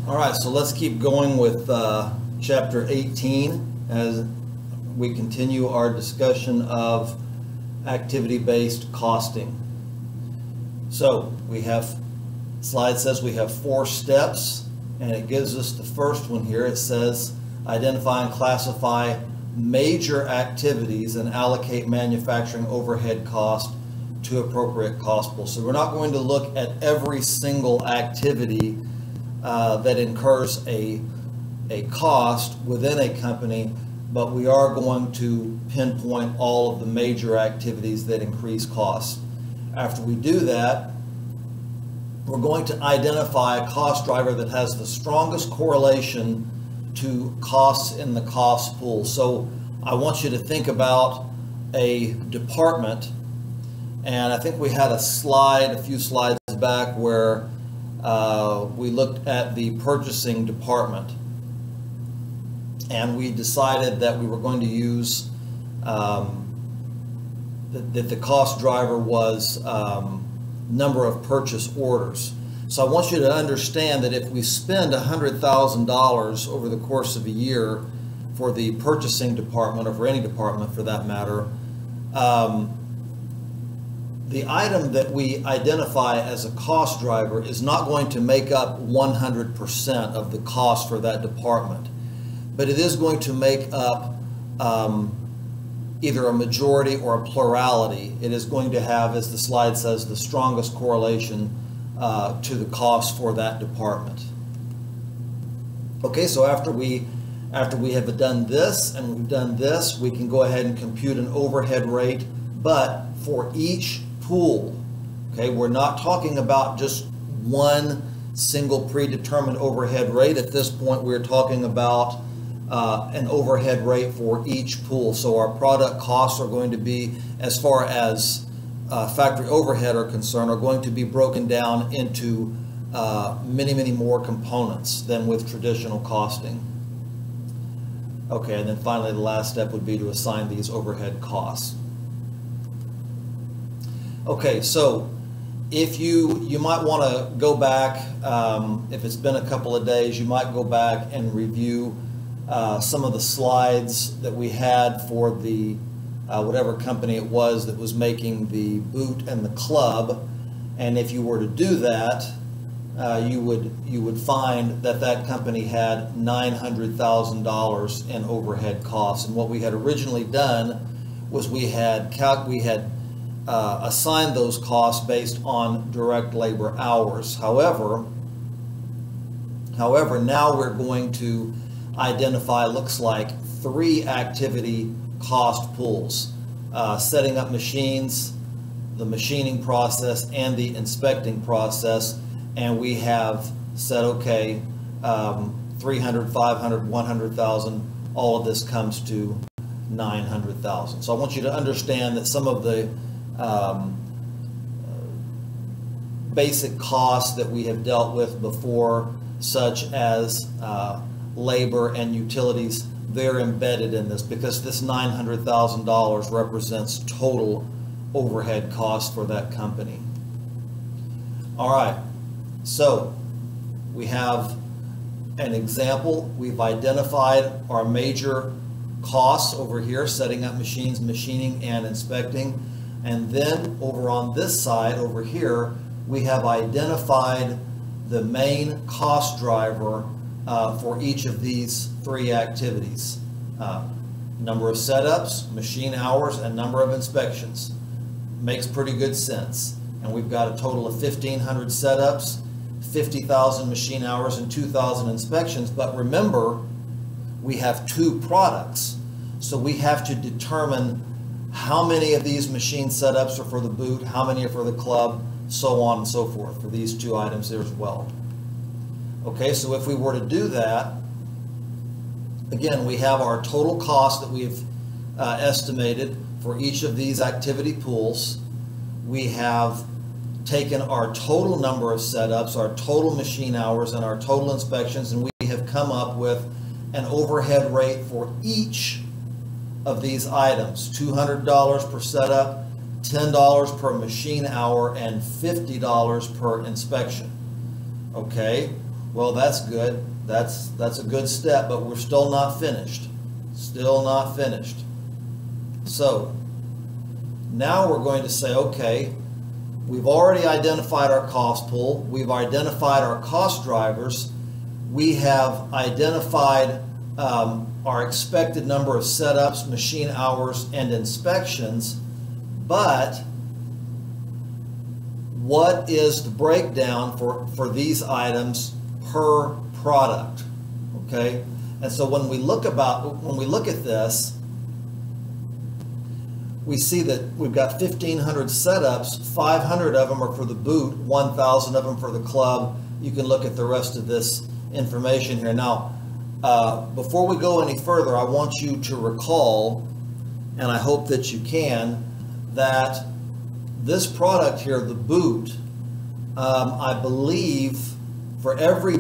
All right, so let's keep going with chapter 18 as we continue our discussion of activity-based costing. So we have, slide says we have 4 steps, and it gives us the first one here. It says identify and classify major activities and allocate manufacturing overhead cost to appropriate cost pool. So we're not going to look at every single activity that incurs a cost within a company, but we are going to pinpoint all of the major activities that increase costs. After we do that, we're going to identify a cost driver that has the strongest correlation to costs in the cost pool. So I want you to think about a department, and I think we had a slide a few slides back where we looked at the purchasing department, and we decided that we were going to use that the cost driver was number of purchase orders. So I want you to understand that if we spend $100,000 over the course of a year for the purchasing department, or for any department for that matter, the item that we identify as a cost driver is not going to make up 100% of the cost for that department, but it is going to make up either a majority or a plurality. It is going to have, as the slide says, the strongest correlation to the cost for that department. Okay, so after we have done this and we've done this, we can go ahead and compute an overhead rate, but for each pool. Okay, we're not talking about just one single predetermined overhead rate. At this point, we're talking about an overhead rate for each pool. So our product costs are going to be, as far as factory overhead are concerned, are going to be broken down into many more components than with traditional costing. Okay, and then finally the last step would be to assign these overhead costs. Okay, so if you might want to go back, if it's been a couple of days, you might go back and review some of the slides that we had for the whatever company it was that was making the boot and the club. And if you were to do that, you would find that that company had $900,000 in overhead costs. And what we had originally done was we had assigned those costs based on direct labor hours. However, now we're going to identify, looks like, 3 activity cost pools: setting up machines, the machining process, and the inspecting process. And we have said, okay, 300, 500, 100,000, all of this comes to 900,000. So I want you to understand that some of the basic costs that we have dealt with before, such as labor and utilities, they're embedded in this, because this $900,000 represents total overhead costs for that company. All right, so we have an example. We've identified our major costs over here: setting up machines, machining, and inspecting. And then over on this side over here, we have identified the main cost driver for each of these 3 activities: number of setups, machine hours, and number of inspections. Makes pretty good sense. And we've got a total of 1,500 setups, 50,000 machine hours, and 2,000 inspections. But remember, we have 2 products, so we have to determine how many of these machine setups are for the boot, how many are for the club, so on and so forth for these 2 items there as well. Okay, so if we were to do that, again, we have our total cost that we've estimated for each of these activity pools. We have taken our total number of setups, our total machine hours, and our total inspections, and we have come up with an overhead rate for each of these items: $200 per setup, $10 per machine hour, and $50 per inspection. Okay, Well, that's good. That's a good step, but we're still not finished. Still not finished. So now we're going to say, okay, we've already identified our cost pool. We've identified our cost drivers. We have identified our expected number of setups, machine hours, and inspections. But what is the breakdown for these items per product? Okay, and so when we look at this, we see that we've got 1,500 setups. 500 of them are for the boot, 1,000 of them for the club. You can look at the rest of this information here. Now, before we go any further, I want you to recall, and I hope that you can, that this product here, the boot, I believe for every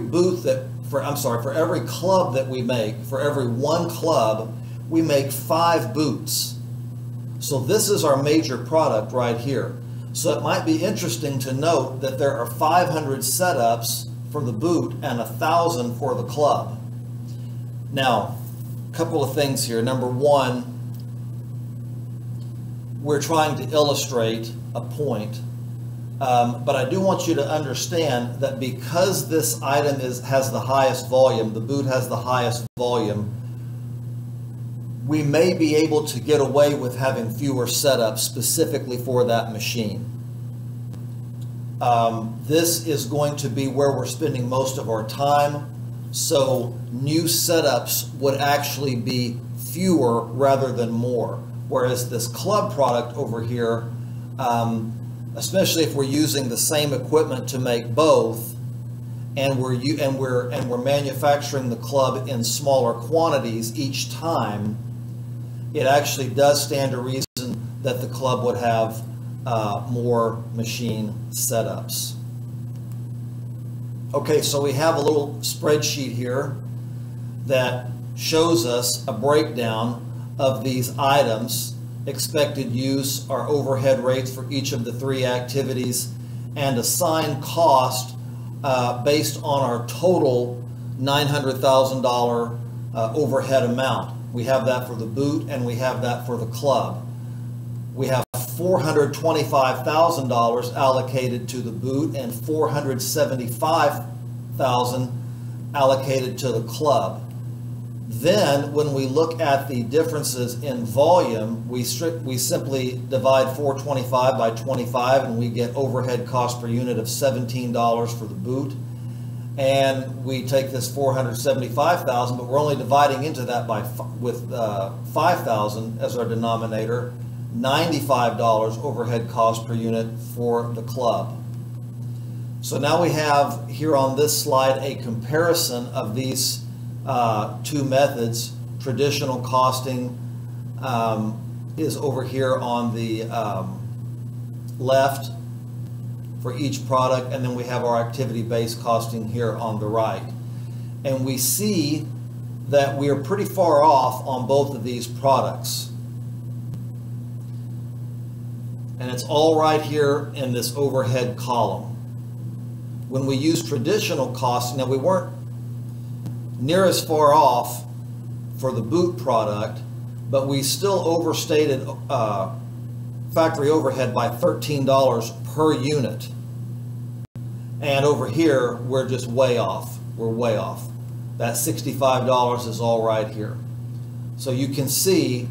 for every club that we make, for every one club, we make 5 boots. So this is our major product right here. So it might be interesting to note that there are 500 setups for the boot and 1,000 for the club. Now, a couple of things here. Number one, we're trying to illustrate a point, but I do want you to understand that because this item has the highest volume, the boot has the highest volume, we may be able to get away with having fewer setups specifically for that machine. This is going to be where we're spending most of our time, so new setups would actually be fewer rather than more. Whereas this club product over here, especially if we're using the same equipment to make both, and we're manufacturing the club in smaller quantities each time, it actually does stand to reason that the club would have more machine setups. Okay, so we have a little spreadsheet here that shows us a breakdown of these items, expected use, our overhead rates for each of the 3 activities, and assigned cost based on our total $900,000 overhead amount. We have that for the boot and we have that for the club. We have $425,000 allocated to the boot and $475,000 allocated to the club. Then when we look at the differences in volume, we simply divide 425 by 25 and we get overhead cost per unit of $17 for the boot. And we take this 475,000, but we're only dividing into that with 5,000 as our denominator, $95 overhead cost per unit for the club. So now we have here on this slide a comparison of these 2 methods. Traditional costing is over here on the left for each product, and then we have our activity-based costing here on the right. And we see that we are pretty far off on both of these products. And it's all right here in this overhead column. When we use traditional costing, now we weren't near as far off for the boot product, but we still overstated factory overhead by $13 per unit. And over here, we're just way off. We're way off. That $65 is all right here. So you can see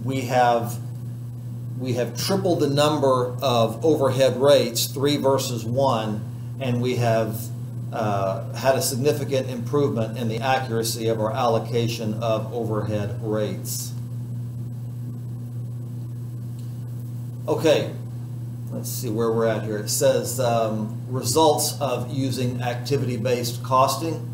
we have tripled the number of overhead rates, 3 versus 1, and we have had a significant improvement in the accuracy of our allocation of overhead rates. Okay, let's see where we're at here. It says results of using activity-based costing.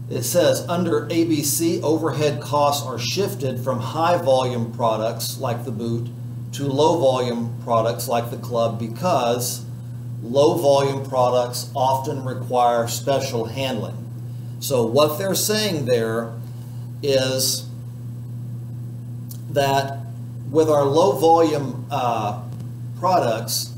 It says under ABC, overhead costs are shifted from high volume products like the boot to low volume products like the club because low volume products often require special handling. So what they're saying there is that with our low volume products,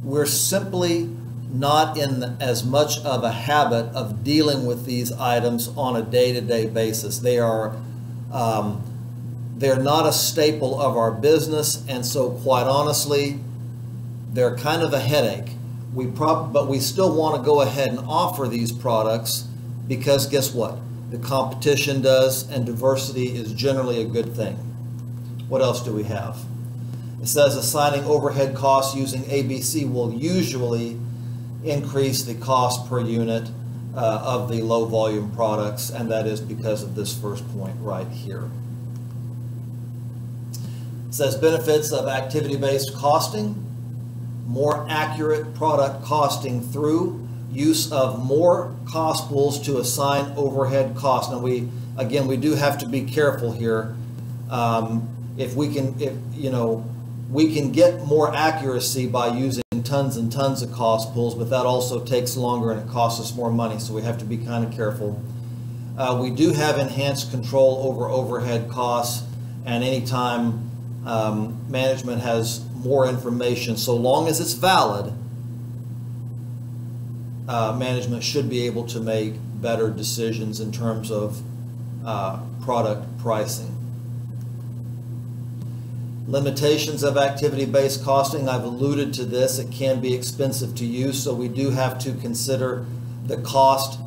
we're simply not in as much of a habit of dealing with these items on a day-to-day basis. They're not a staple of our business, and so quite honestly, they're kind of a headache. But we still want to go ahead and offer these products because guess what? The competition does, and diversity is generally a good thing. What else do we have? It says assigning overhead costs using ABC will usually increase the cost per unit of the low volume products, and that is because of this first point right here. It says benefits of activity-based costing, more accurate product costing through use of more cost pools to assign overhead costs. Now we do have to be careful here. We can get more accuracy by using tons and tons of cost pools, but that also takes longer and it costs us more money, so we have to be kind of careful. We do have enhanced control over overhead costs, and anytime management has more information, so long as it's valid, management should be able to make better decisions in terms of product pricing. Limitations of activity-based costing, I've alluded to this, it can be expensive to use, so we do have to consider the cost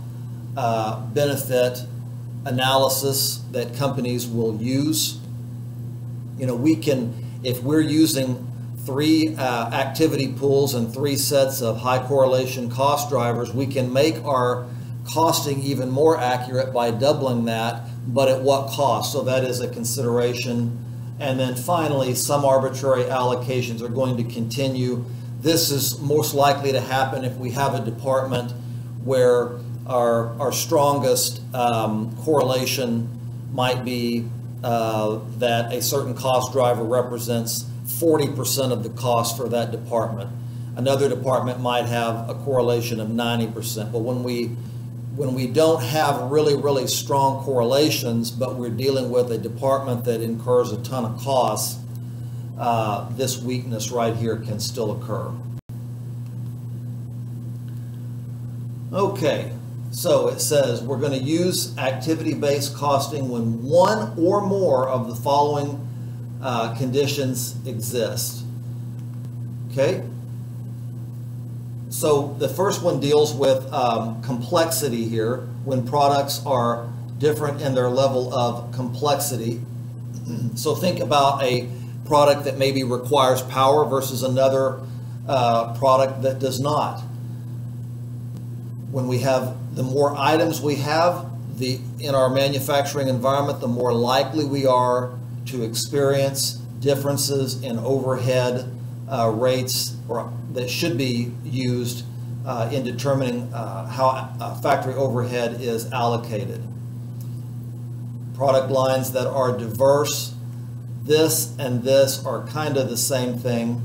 benefit analysis that companies will use. If we're using 3 activity pools and 3 sets of high correlation cost drivers, we can make our costing even more accurate by doubling that, but at what cost? So that is a consideration. And then finally, some arbitrary allocations are going to continue. This is most likely to happen if we have a department where our strongest correlation might be that a certain cost driver represents 40% of the cost for that department. Another department might have a correlation of 90%. But when we don't have really strong correlations, but we're dealing with a department that incurs a ton of costs, this weakness right here can still occur. Okay, so it says we're going to use activity-based costing when one or more of the following conditions exist. Okay? So the first one deals with complexity here, when products are different in their level of complexity. So think about a product that maybe requires power versus another product that does not. When we have, the more items we have in our manufacturing environment, the more likely we are to experience differences in overhead rates that should be used in determining how factory overhead is allocated. Product lines that are diverse, this and this are kind of the same thing.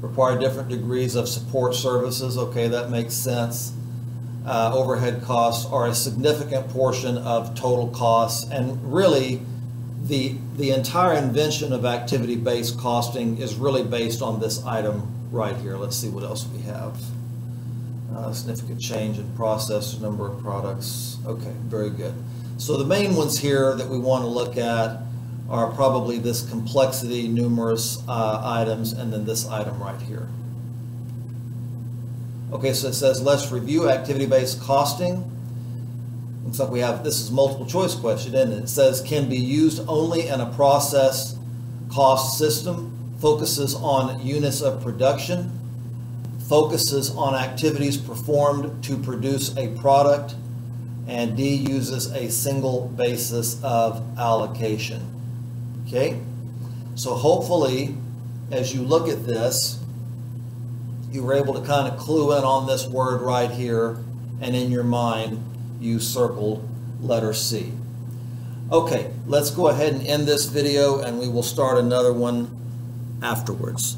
Require different degrees of support services. Okay, that makes sense. Overhead costs are a significant portion of total costs, and really the entire invention of activity-based costing is really based on this item right here. Let's see what else we have. Significant change in process, number of products. Okay, very good. So the main ones here that we want to look at are probably this complexity, numerous items, and then this item right here. Okay, so it says let's review activity-based costing. Looks like we have, this is multiple choice question, isn't it? It says can be used only in a process cost system, focuses on units of production, focuses on activities performed to produce a product, and D, uses a single basis of allocation. Okay, so hopefully as you look at this, you were able to kind of clue in on this word right here, and in your mind you circled letter C. Okay, let's go ahead and end this video, and we will start another one afterwards.